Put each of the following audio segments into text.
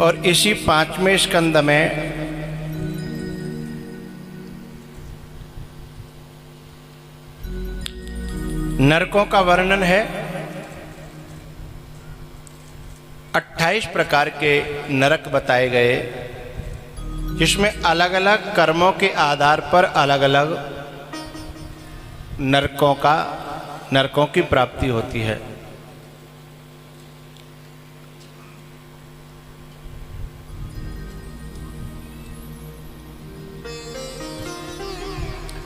और इसी 5वें स्कंद में नरकों का वर्णन है। 28 प्रकार के नरक बताए गए, जिसमें अलग अलग कर्मों के आधार पर अलग अलग नरकों की प्राप्ति होती है।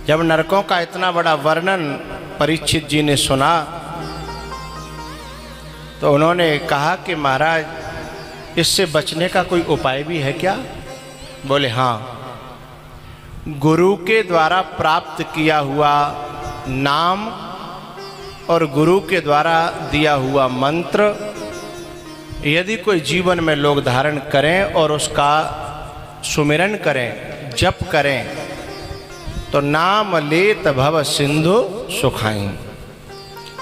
जब नरकों का इतना बड़ा वर्णन परीक्षित जी ने सुना तो उन्होंने कहा कि महाराज इससे बचने का कोई उपाय भी है क्या? बोले हाँ, गुरु के द्वारा प्राप्त किया हुआ नाम और गुरु के द्वारा दिया हुआ मंत्र यदि कोई जीवन में लोग धारण करें और उसका सुमिरन करें, जप करें, तो नाम लेत भव सिंधु सुखाई।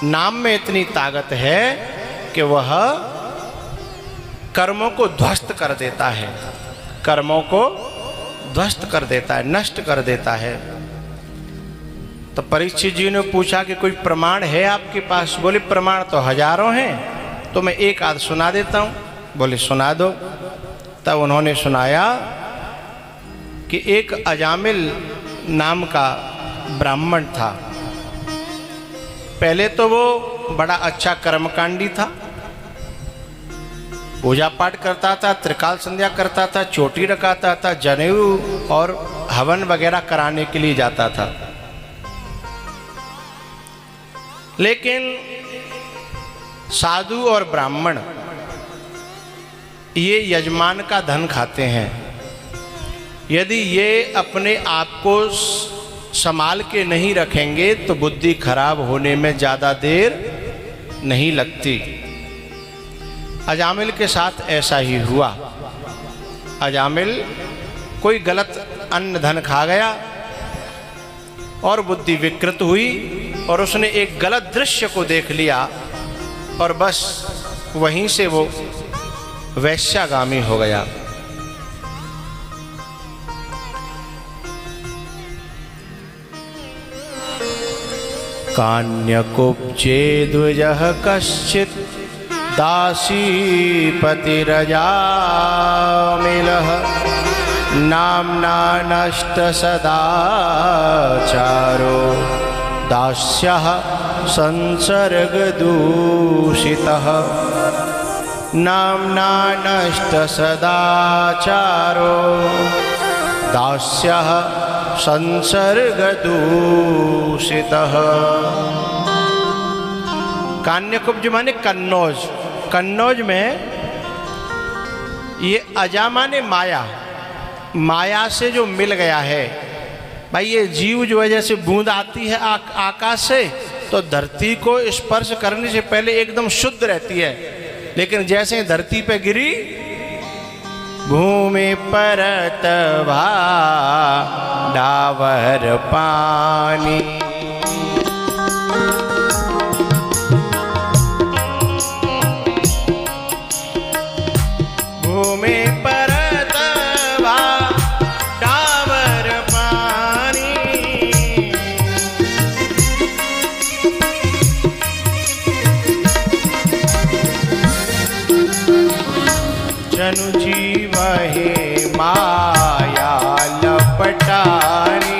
नाम में इतनी ताकत है कि वह कर्मों को ध्वस्त कर देता है, कर्मों को ध्वस्त कर देता है, नष्ट कर देता है। तो परीक्षित जी ने पूछा कि कोई प्रमाण है आपके पास? बोले प्रमाण तो हजारों हैं, तो मैं एक आध सुना देता हूँ। बोले सुना दो। तब उन्होंने सुनाया कि एक अजामिल नाम का ब्राह्मण था। पहले तो वो बड़ा अच्छा कर्मकांडी था, पूजा पाठ करता था, त्रिकाल संध्या करता था, चोटी रखाता था, जनेऊ और हवन वगैरह कराने के लिए जाता था। लेकिन साधु और ब्राह्मण ये यजमान का धन खाते हैं। यदि ये अपने आप को संभाल के नहीं रखेंगे तो बुद्धि खराब होने में ज़्यादा देर नहीं लगती। अजामिल के साथ ऐसा ही हुआ। अजामिल कोई गलत अन्न धन खा गया और बुद्धि विकृत हुई और उसने एक गलत दृश्य को देख लिया और बस वहीं से वो वैश्यागामी हो गया। कान्यकुब्जे द्विजः कश्चित् दासीपतिरजामिलः नाम्ना नष्टसदाचारो दास्यः संसर्गदूषितः। नाम्ना नष्टसदाचारो दास्यः संसर्गदूषितः। कान्यकुब्ज माने कन्नौज। कन्नौज में ये अजा माने माया, माया से जो मिल गया है। भाई ये जीव जो है जैसे बूंद आती है आकाश से तो धरती को स्पर्श करने से पहले एकदम शुद्ध रहती है, लेकिन जैसे धरती पे गिरी भूमि परत डावर पानी। भूमि परत डावर पानी। जनु जीव हे माया लपटानी।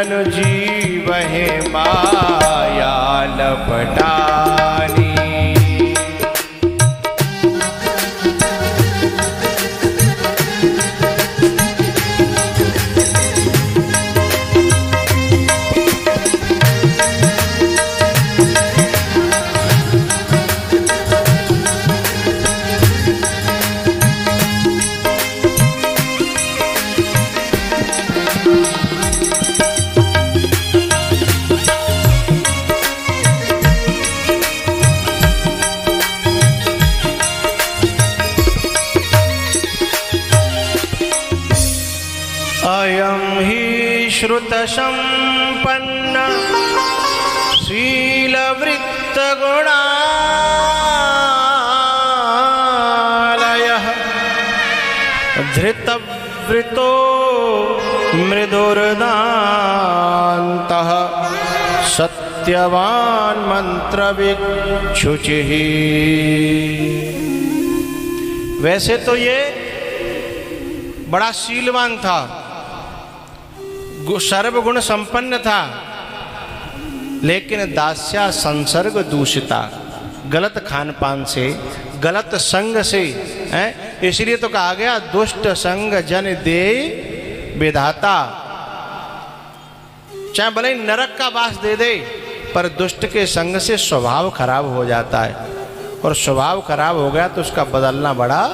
जन जीवहि माया लपटानी। अयं हि श्रुत संपन्न शीलवृत्त गुणालयः धृतवृतो मृदुर्दान्तः सत्यवान मंत्रविक्षुचिः। वैसे तो ये बड़ा शीलवान था, सर्वगुण संपन्न था, लेकिन दास्या संसर्ग दूषिता, गलत खान पान से, गलत संग से, इसलिए तो कहा गया दुष्ट संग जन दे विधाता। चाहे भले ही नरक का वास दे दे, पर दुष्ट के संग से स्वभाव खराब हो जाता है, और स्वभाव खराब हो गया तो उसका बदलना बड़ा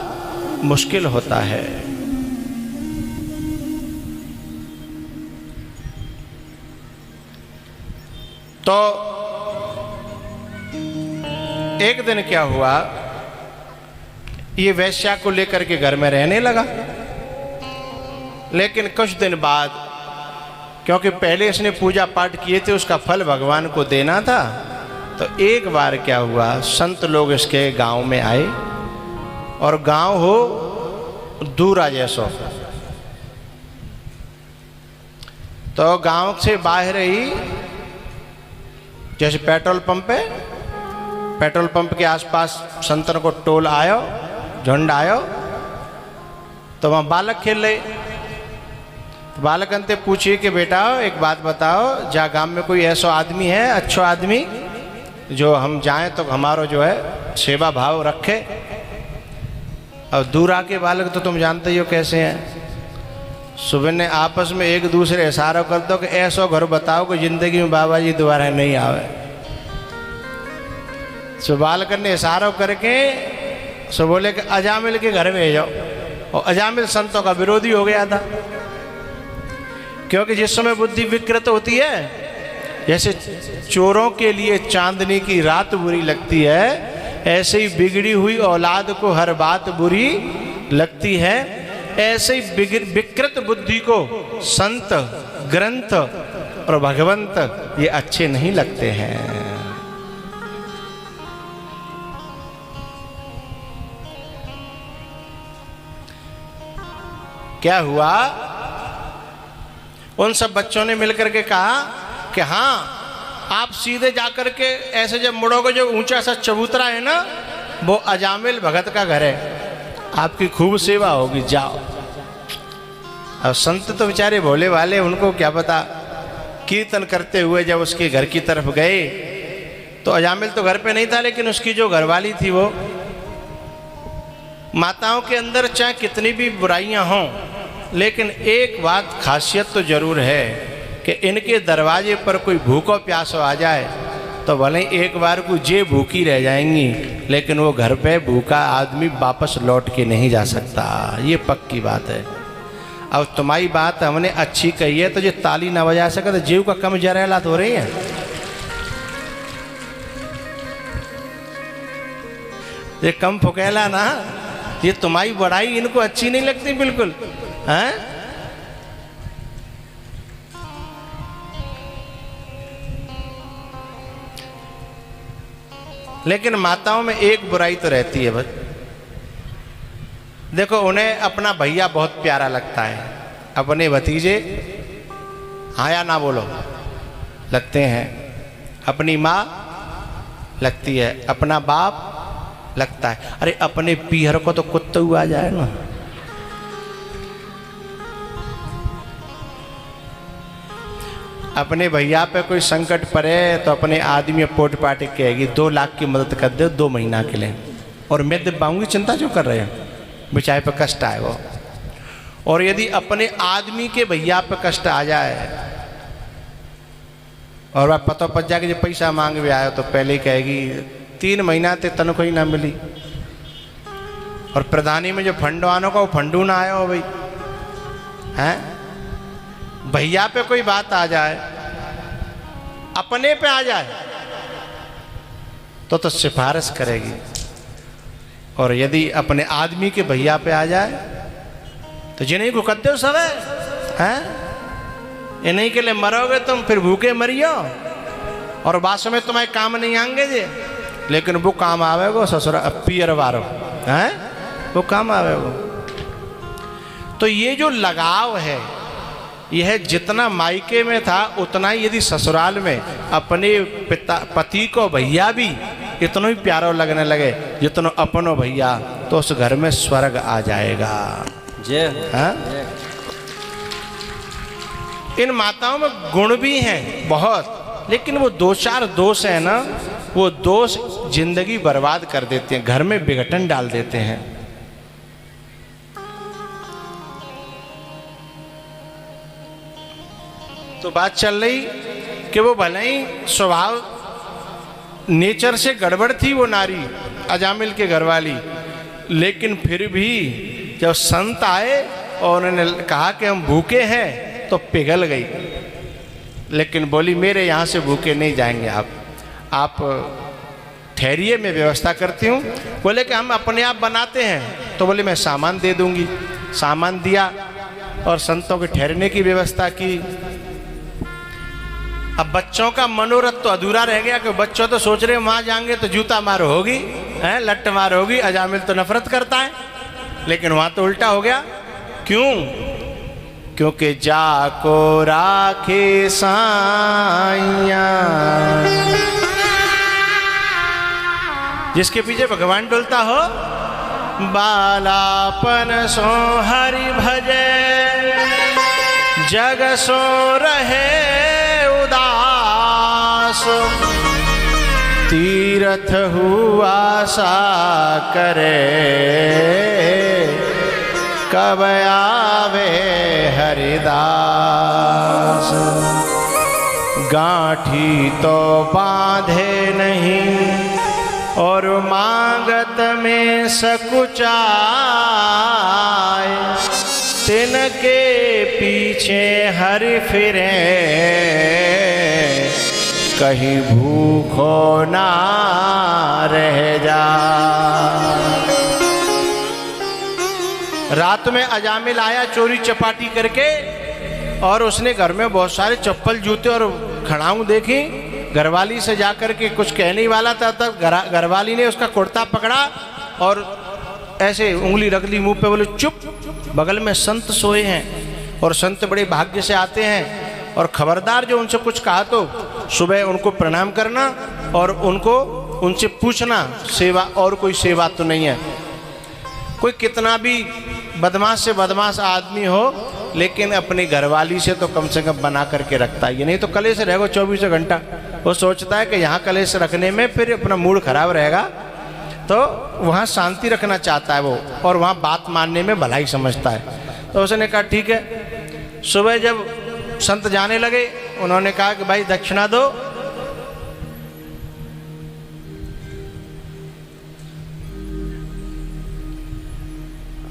मुश्किल होता है। तो एक दिन क्या हुआ, ये वैश्या को लेकर के घर में रहने लगा, लेकिन कुछ दिन बाद, क्योंकि पहले इसने पूजा पाठ किए थे, उसका फल भगवान को देना था, तो एक बार क्या हुआ, संत लोग इसके गांव में आए, और गांव हो दूरा जैसो, तो गांव से बाहर ही जैसे पेट्रोल पंप है, पेट्रोल पंप के आसपास संतन को टोल आयो, झुंड आयो, तो वहाँ बालक खेल रहे। तो बालक अंते पूछिए कि बेटा एक बात बताओ, जहाँ गांव में कोई ऐसा आदमी है, अच्छा आदमी, जो हम जाएं तो हमारो जो है सेवा भाव रखे। और दूर आके बालक तो तुम जानते ही हो कैसे हैं, सुबह ने आपस में एक दूसरे इशारा कर दो कि ऐसा घर बताओ कि जिंदगी में बाबा जी दोबारा नहीं आवे। सो बालक ने इशारा करके सो बोले कि अजामिल के घर में जाओ, और अजामिल संतों का विरोधी हो गया था, क्योंकि जिस समय बुद्धि विकृत होती है, जैसे चोरों के लिए चांदनी की रात बुरी लगती है, ऐसे ही बिगड़ी हुई औलाद को हर बात बुरी लगती है। ऐसे ही विकृत बुद्धि को संत, ग्रंथ और भगवंत ये अच्छे नहीं लगते हैं। क्या हुआ, उन सब बच्चों ने मिलकर के कहा कि हाँ, आप सीधे जाकर के ऐसे जब मुड़ोगे, जो ऊंचा सा चबूतरा है ना, वो अजामिल भगत का घर है, आपकी खूब सेवा होगी, जाओ। अब संत तो बेचारे भोले वाले, उनको क्या पता, कीर्तन करते हुए जब उसके घर की तरफ गए, तो अजामिल तो घर पे नहीं था, लेकिन उसकी जो घरवाली थी, वो माताओं के अंदर चाहे कितनी भी बुराइयां हों, लेकिन एक बात खासियत तो जरूर है कि इनके दरवाजे पर कोई भूखो प्यासो आ जाए तो भले एक बार को जे भूखी रह जाएंगी, लेकिन वो घर पे भूखा आदमी वापस लौट के नहीं जा सकता, ये पक्की बात है। अब तुम्हारी बात हमने अच्छी कही है, तो जो ताली ना बजा सके तो जीव का कम जरेला तो हो रही है। ये कम फुकेला ना, ये तुम्हारी बड़ाई इनको अच्छी नहीं लगती बिल्कुल, हैं? लेकिन माताओं में एक बुराई तो रहती है बस, देखो उन्हें अपना भैया बहुत प्यारा लगता है, अपने भतीजे हाँ या ना बोलो लगते हैं, अपनी माँ लगती है, अपना बाप लगता है, अरे अपने पीहर को तो कुत्ता आ जाए ना। अपने भैया पे कोई संकट पड़े तो अपने आदमी पोट पाटे कहेगी 2 लाख की मदद कर दो 2 महीना के लिए, और मैं दे पाऊंगी, चिंता क्यों कर रहे हैं, बेचारे पे कष्ट आए वो। और यदि अपने आदमी के भैया पे कष्ट आ जाए और वह पता पच जाए कि जब पैसा मांग भी आए तो पहले ही कहेगी 3 महीना ते तनख्वाह ही ना मिली, और प्रधानी में जो फंडो आनो का वो फंडू ना आया हो भाई हैं। भैया पे कोई बात आ जाए, अपने पे आ जाए तो सिफारिश करेगी, और यदि अपने आदमी के भैया पे आ जाए तो जिन्हें को कहते हो सब है, इन्हीं के लिए मरोगे तुम, फिर भूखे मरियो, और बाद में तुम्हारे काम नहीं आएंगे जे, लेकिन वो काम आवेगो ससुरा पियर वारो हैं, वो काम आवेगो। तो ये जो लगाव है यह जितना मायके में था उतना ही यदि ससुराल में अपने पति को भैया भी इतना ही प्यारा लगने लगे जितना अपनो भैया, तो उस घर में स्वर्ग आ जाएगा। जय हाँ? इन माताओं में गुण भी हैं बहुत, लेकिन वो 2-4 दोष है ना, वो दोष जिंदगी बर्बाद कर देते हैं, घर में विघटन डाल देते हैं। तो बात चल रही कि वो भले ही स्वभाव नेचर से गड़बड़ थी वो नारी अजामिल के घरवाली, लेकिन फिर भी जब संत आए और उन्होंने कहा कि हम भूखे हैं तो पिघल गई, लेकिन बोली मेरे यहाँ से भूखे नहीं जाएंगे आप ठहरिए, मैं व्यवस्था करती हूँ। बोले कि हम अपने आप बनाते हैं, तो बोले मैं सामान दे दूँगी। सामान दिया और संतों के ठहरने की व्यवस्था की। अब बच्चों का मनोरथ तो अधूरा रह गया कि बच्चों तो सोच रहे वहाँ जाएंगे तो जूता मार होगी, हैं लट्ट मार होगी, अजामिल तो नफरत करता है, लेकिन वहाँ तो उल्टा हो गया। क्यों? क्योंकि जाको राखे साइया, जिसके पीछे भगवान डोलता हो, बालापन सो हरि भजे, जग सो रहे उदास, तीर्थ हुआ सा करे, कब आवे हरिदास। गांठी तो बांधे नहीं और मांगत में सकुचाए, तिनके पीछे हरि फिरे, कहीं भूखो ना रह जा। रात में अजामिल आया चोरी चपाटी करके, और उसने घर में बहुत सारे चप्पल जूते और खड़ाऊं देखी। घरवाली से जाकर के कुछ कहने वाला था, तब घरवाली ने उसका कुर्ता पकड़ा और ऐसे उंगली रख ली मुंह पे, बोले चुप, बगल में संत सोए हैं और संत बड़े भाग्य से आते हैं, और खबरदार जो उनसे कुछ कहा तो सुबह उनको प्रणाम करना और उनसे पूछना सेवा, और कोई सेवा तो नहीं है। कोई कितना भी बदमाश से बदमाश आदमी हो, लेकिन अपनी घरवाली से तो कम से कम बना करके रखता है। ये नहीं तो कलेश रहेगा 24 घंटा। वो सोचता है कि यहाँ कलेश रखने में फिर अपना मूड खराब रहेगा, तो वहाँ शांति रखना चाहता है वो, और वहाँ बात मानने में भलाई समझता है। तो उसने कहा ठीक है। सुबह जब संत जाने लगे, उन्होंने कहा कि भाई दक्षिणा दो।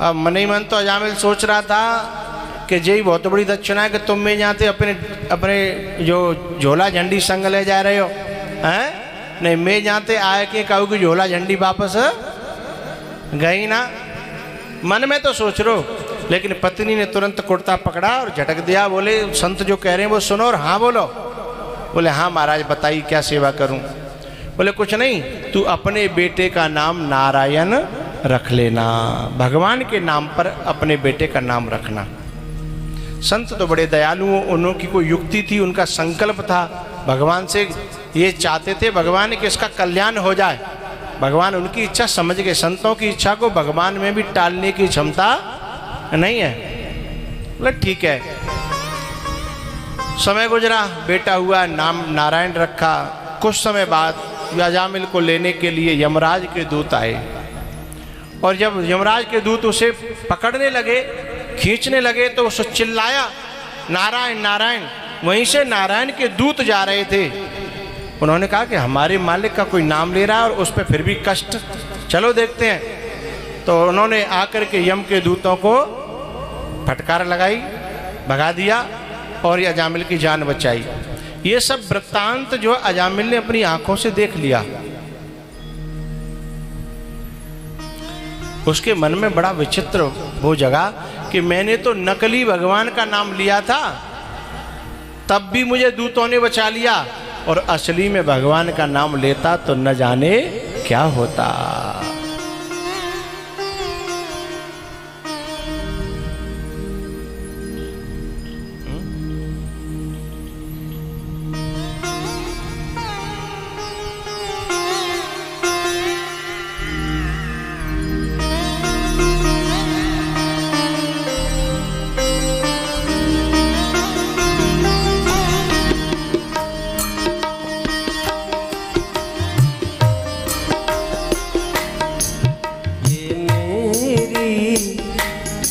अब मन ही मन तो अजामिल सोच रहा था कि जी बहुत बड़ी दक्षिणा है कि तुम में जाते अपने जो झोला झंडी संग ले जा रहे हो, हैं? नहीं, मैं जाते आए कि कहूँ कि झोला झंडी वापस गई ना, मन में तो सोच रो। लेकिन पत्नी ने तुरंत कुर्ता पकड़ा और झटक दिया। बोले संत जो कह रहे हैं वो सुनो और हाँ बोलो। बोले हाँ महाराज बताइए क्या सेवा करूं। बोले कुछ नहीं, तू अपने बेटे का नाम नारायण रख लेना, भगवान के नाम पर अपने बेटे का नाम रखना। संत तो बड़े दयालु, उनकी कोई युक्ति थी, उनका संकल्प था, भगवान से ये चाहते थे भगवान कि इसका कल्याण हो जाए। भगवान उनकी इच्छा समझ गए। संतों की इच्छा को भगवान में भी टालने की क्षमता नहीं है। बोले ठीक है। समय गुजरा, बेटा हुआ, नाम नारायण रखा। कुछ समय बाद अजामिल को लेने के लिए यमराज के दूत आए, और जब यमराज के दूत उसे पकड़ने लगे, खींचने लगे, तो उसे चिल्लाया नारायण नारायण। वहीं से नारायण के दूत जा रहे थे। उन्होंने कहा कि हमारे मालिक का कोई नाम ले रहा है और उस पर फिर भी कष्ट, चलो देखते हैं। तो उन्होंने आकर के यम के दूतों को फटकार लगाई, भगा दिया और अजामिल की जान बचाई। ये सब वृत्तांत जो अजामिल ने अपनी आंखों से देख लिया। उसके मन में बड़ा विचित्र वो जगा कि मैंने तो नकली भगवान का नाम लिया था, तब भी मुझे दूतों ने बचा लिया, और असली में भगवान का नाम लेता तो न जाने क्या होता।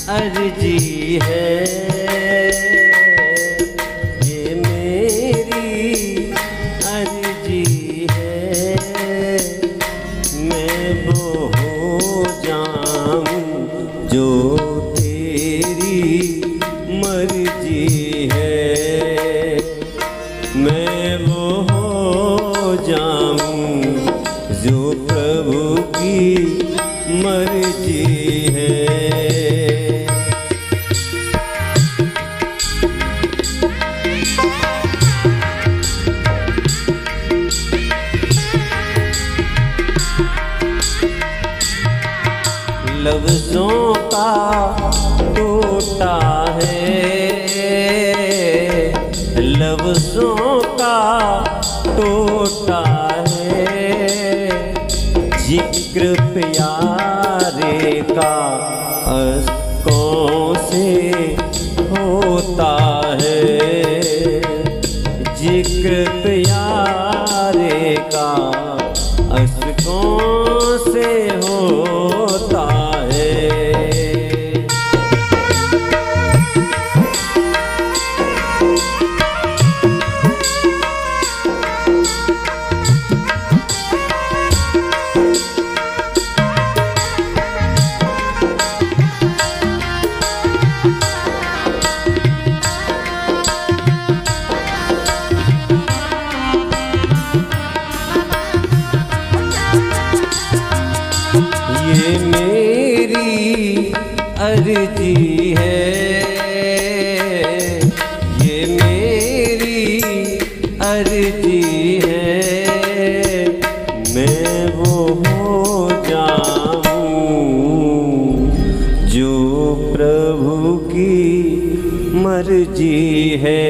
अर्जी है, ये मेरी अर्जी है, मैं वो हो जाऊं जो तेरी मर्जी है, मैं वो हो जाऊं जो प्रभु की मर्जी है। लफ्ज़ों का टोटा है, लफ्ज़ों का टोटा है, जिक्र प्यारे का अश्कों से होता है, जिक्र प्यारे का अश्कों से होता है। ये मेरी अर्जी है, ये मेरी अर्जी है, मैं वो हो जाऊं जो प्रभु की मर्जी है,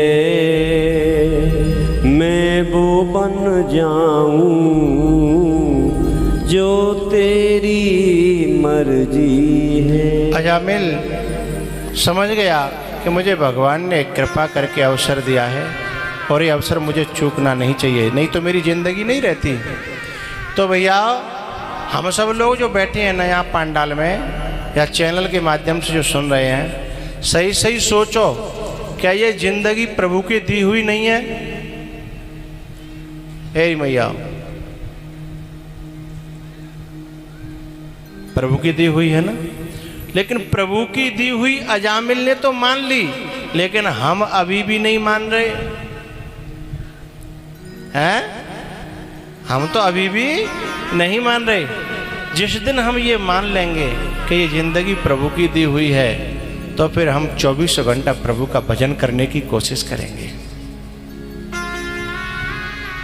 मैं वो बन जाऊं जो तेरी मर्जी है। अजामिल समझ गया कि मुझे भगवान ने कृपा करके अवसर दिया है और ये अवसर मुझे चूकना नहीं चाहिए, नहीं तो मेरी जिंदगी नहीं रहती। तो भैया हम सब लोग जो बैठे हैं ना यहाँ पंडाल में या चैनल के माध्यम से जो सुन रहे हैं, सही सही सोचो, क्या ये जिंदगी प्रभु की दी हुई नहीं है? हे मैया, प्रभु की दी हुई है ना। लेकिन प्रभु की दी हुई अजामिल ने तो मान ली, लेकिन हम अभी भी नहीं मान रहे हैं। हम तो अभी भी नहीं मान रहे। जिस दिन हम ये मान लेंगे कि ये जिंदगी प्रभु की दी हुई है, तो फिर हम 24 घंटा प्रभु का भजन करने की कोशिश करेंगे।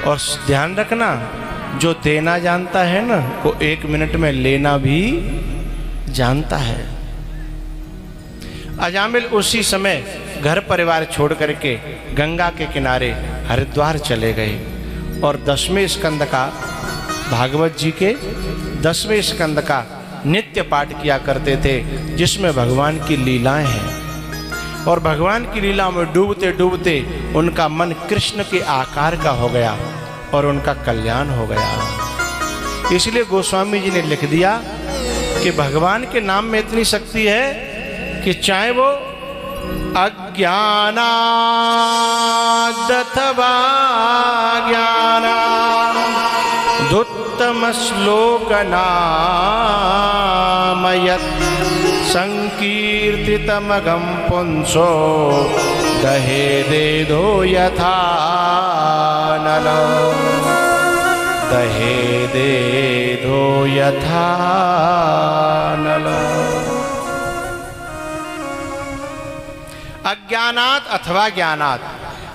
और ध्यान रखना, जो देना जानता है ना, वो 1 मिनट में लेना भी जानता है। अजामिल उसी समय घर परिवार छोड़ करके गंगा के किनारे हरिद्वार चले गए और 10वें स्कंद का, भागवत जी के 10वें स्कंद का नित्य पाठ किया करते थे, जिसमें भगवान की लीलाएं हैं। और भगवान की लीला में डूबते डूबते उनका मन कृष्ण के आकार का हो गया और उनका कल्याण हो गया। इसलिए गोस्वामी जी ने लिख दिया कि भगवान के नाम में इतनी शक्ति है कि चाहे वो अज्ञानादथवा ज्ञानादुत्तम श्लोक नाम यत् संकीर्तितमगम पुंसो दहेदेधो यथा नल दहेदेधो यथा नल। अज्ञानात अथवा ज्ञानात,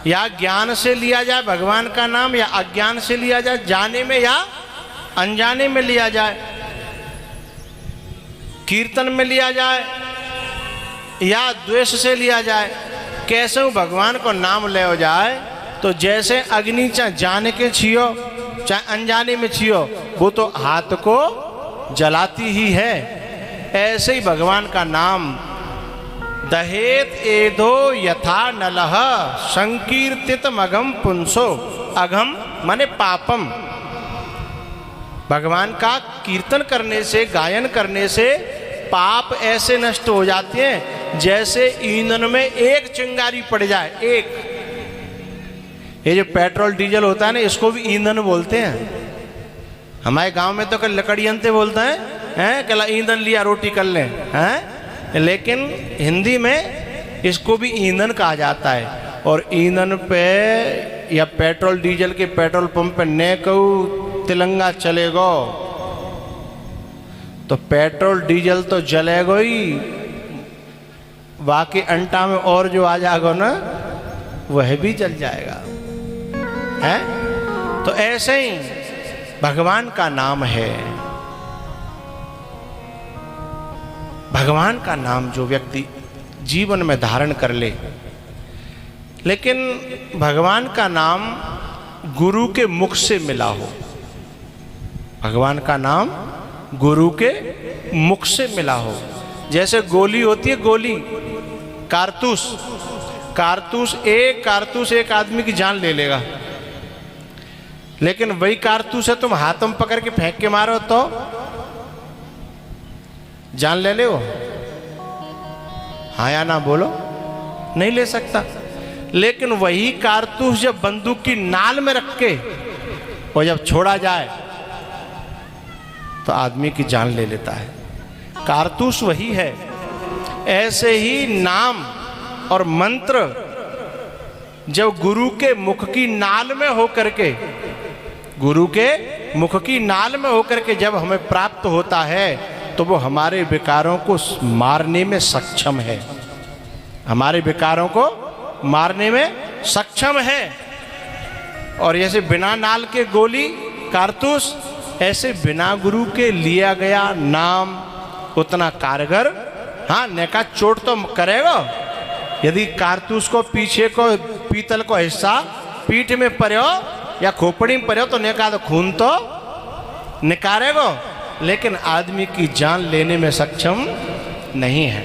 या ज्ञान से लिया जाए भगवान का नाम या अज्ञान से लिया जाए, जाने में या अनजाने में लिया जाए, कीर्तन में लिया जाए या द्वेष से लिया जाए, कैसे वो भगवान को नाम ले हो जाए तो जैसे अग्नि चाहे जाने के छियो चाहे अनजाने में छियो वो तो हाथ को जलाती ही है, ऐसे ही भगवान का नाम दहेत एधो यथा नलह संकीर्तित मगम पुंसो। अघम माने पापम, भगवान का कीर्तन करने से गायन करने से पाप ऐसे नष्ट हो जाते हैं जैसे ईंधन में एक चिंगारी पड़ जाए। एक ये जो पेट्रोल डीजल होता है ना, इसको भी ईंधन बोलते हैं। हमारे गांव में तो कल लकड़ियंते बोलते हैं कल ईंधन लिया रोटी कर लें हैं, लेकिन हिंदी में इसको भी ईंधन कहा जाता है। और ईंधन पे या पेट्रोल डीजल के पेट्रोल पंप पे न कहूँ तिलंगा चलेगो तो पेट्रोल डीजल तो जलेगो ही, बाकी अंटा में और जो आ जाएगा ना वह भी जल जाएगा है। तो ऐसे ही भगवान का नाम है। भगवान का नाम जो व्यक्ति जीवन में धारण कर ले, लेकिन भगवान का नाम गुरु के मुख से मिला हो, भगवान का नाम गुरु के मुख से मिला हो। जैसे गोली होती है, गोली कारतूस, कारतूस एक आदमी की जान ले लेगा, लेकिन वही कारतूस है तुम हाथों में पकड़ के फेंक के मारो तो जान ले वो, हाँ या ना बोलो, नहीं ले सकता। लेकिन वही कारतूस जब बंदूक की नाल में रख के और जब छोड़ा जाए तो आदमी की जान ले लेता है। कारतूस वही है। ऐसे ही नाम और मंत्र जब गुरु के मुख की नाल में होकर के, गुरु के मुख की नाल में होकर के जब हमें प्राप्त होता है तो वो हमारे विकारों को मारने में सक्षम है, हमारे विकारों को मारने में सक्षम है। और जैसे बिना नाल के गोली कारतूस, ऐसे बिना गुरु के लिया गया नाम उतना कारगर, हाँ ने का चोट तो करेगा। यदि कारतूस को पीछे को पीतल को हिस्सा पीठ में पड़ो या खोपड़ी में पड़ो तो नेका तो खून तो निकालेगा, लेकिन आदमी की जान लेने में सक्षम नहीं है।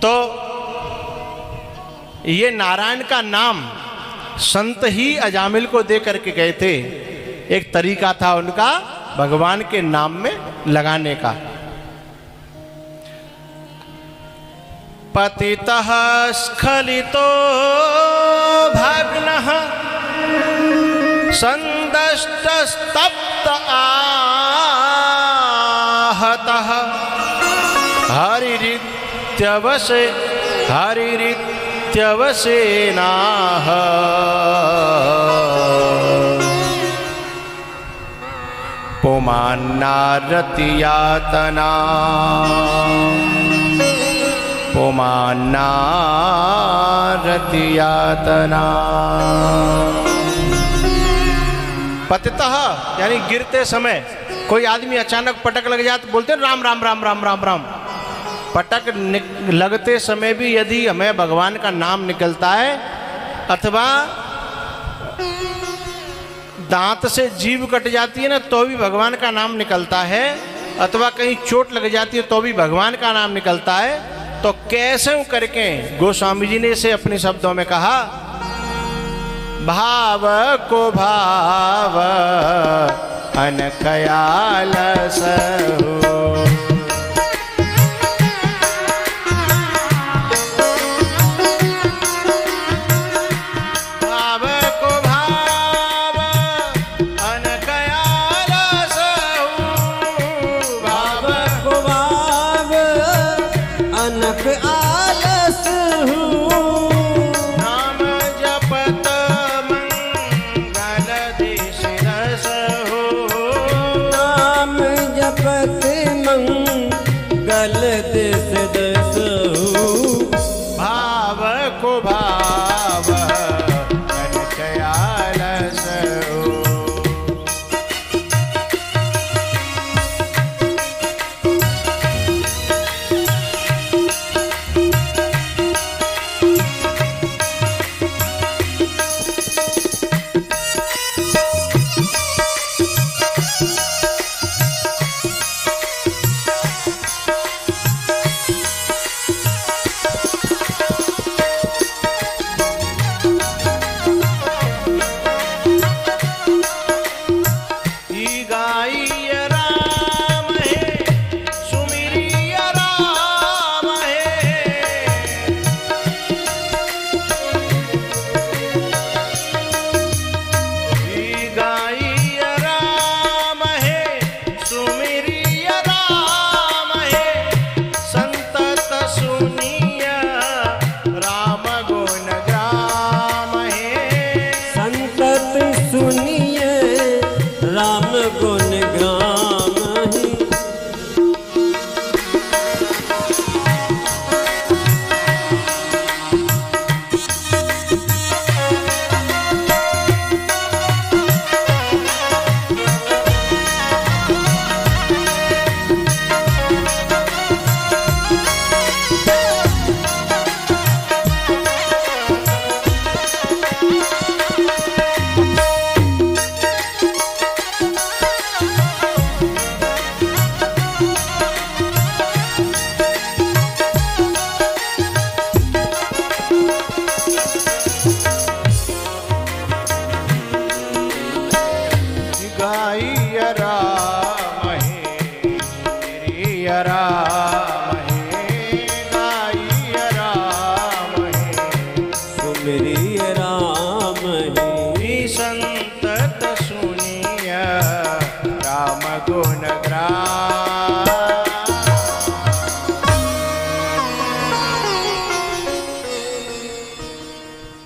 तो ये नारायण का नाम संत ही अजामिल को दे करके गए थे। एक तरीका था उनका भगवान के नाम में लगाने का। पतितः स्खलितो भग्नः संदष्टस्तप्त आहतः हरिरित्यवसेनाः पुमान्नारतियातना पुमान्नारतियातना। पतितः यानी गिरते समय कोई आदमी अचानक पटक लग जाए तो बोलते हैं राम राम राम राम राम राम। पटक लगते समय भी यदि हमें भगवान का नाम निकलता है, अथवा दांत से जीभ कट जाती है ना तो भी भगवान का नाम निकलता है, अथवा कहीं चोट लग जाती है तो भी भगवान का नाम निकलता है, तो कैसे करके गोस्वामी जी ने इसे अपने शब्दों में कहा, भाव को भाव अनकयालस हो।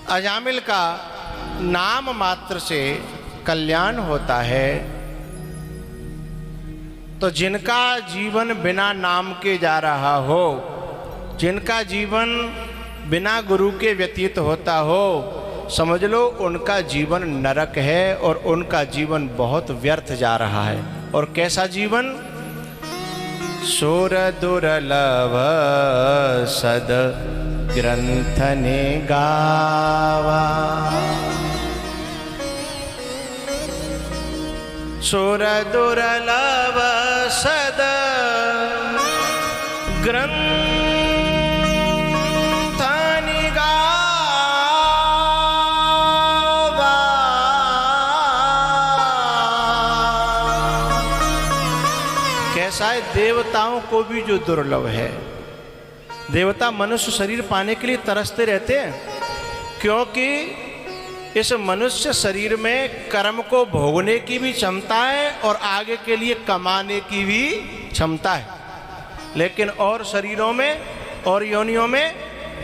अजामिल का नाम मात्र से कल्याण होता है, तो जिनका जीवन बिना नाम के जा रहा हो, जिनका जीवन बिना गुरु के व्यतीत होता हो, समझ लो उनका जीवन नरक है और उनका जीवन बहुत व्यर्थ जा रहा है। और कैसा जीवन? सुर दुर्लभ सद ग्रंथ ने गावा, सुर दुर्लभ सद ग्रंथ ने गावा। कैसा है? देवताओं को भी जो दुर्लभ है। देवता मनुष्य शरीर पाने के लिए तरसते रहते हैं, क्योंकि इस मनुष्य शरीर में कर्म को भोगने की भी क्षमता है और आगे के लिए कमाने की भी क्षमता है। लेकिन और शरीरों में और योनियों में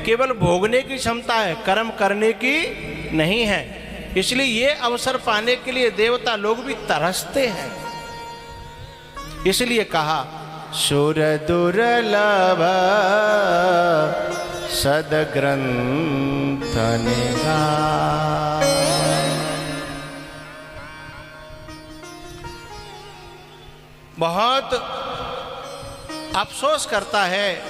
केवल भोगने की क्षमता है, कर्म करने की नहीं है। इसलिए ये अवसर पाने के लिए देवता लोग भी तरसते हैं। इसलिए कहा सुर दुर्लभ सदग्रंथ ने गावा। बहुत अफसोस करता है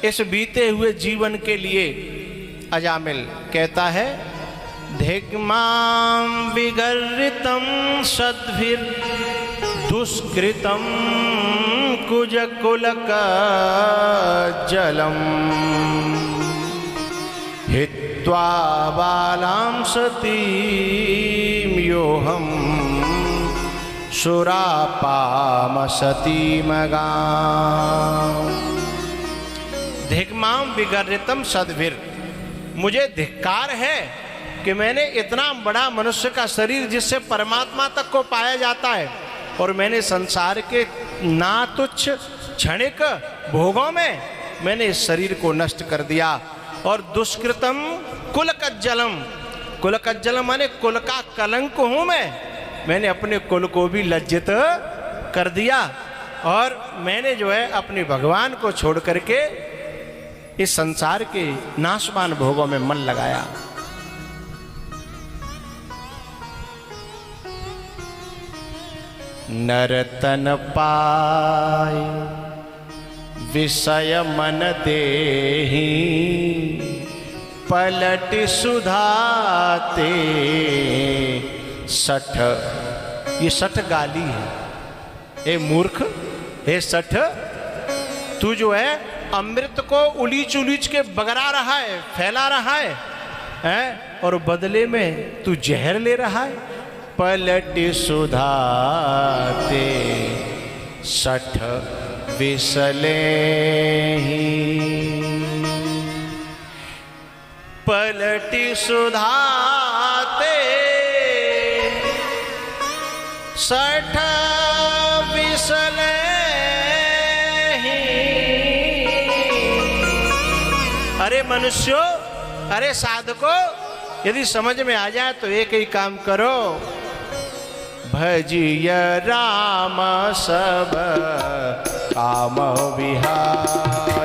इस बीते हुए जीवन के लिए। अजामिल कहता है धिग्मां विगर्हितं सद्भिर दुष्कृतं कुज कुलक जलम हित्वा बालां सतीं योऽहं सुरापाम सतीमगां। धिक्मां विगर्हितं सद्भिर, मुझे धिक्कार है कि मैंने इतना बड़ा मनुष्य का शरीर जिससे परमात्मा तक को पाया जाता है, और मैंने संसार के ना तुच्छ क्षणिक भोगों में मैंने इस शरीर को नष्ट कर दिया। और दुष्कृतम कुलकज्जलम, कुलकज्जलम माने कुल का कलंक हूं मैंने अपने कुल को भी लज्जित कर दिया, और मैंने जो है अपने भगवान को छोड़ करके इस संसार के नाशवान भोगों में मन लगाया। नरतन पाय विषय मन देहि पलट सुधाते सठ। ये सठ गाली है। ए मूर्ख, हे सठ, तू जो है अमृत को उलीच उलीच के बगरा रहा है, फैला रहा है? और बदले में तू जहर ले रहा है। पलट सुधाते सठ विसले ही, पलट सुधाते सठ विसले ही। अरे मनुष्यों, अरे साधको, यदि समझ में आ जाए तो एक ही काम करो, भजिय राम सब काम विहार।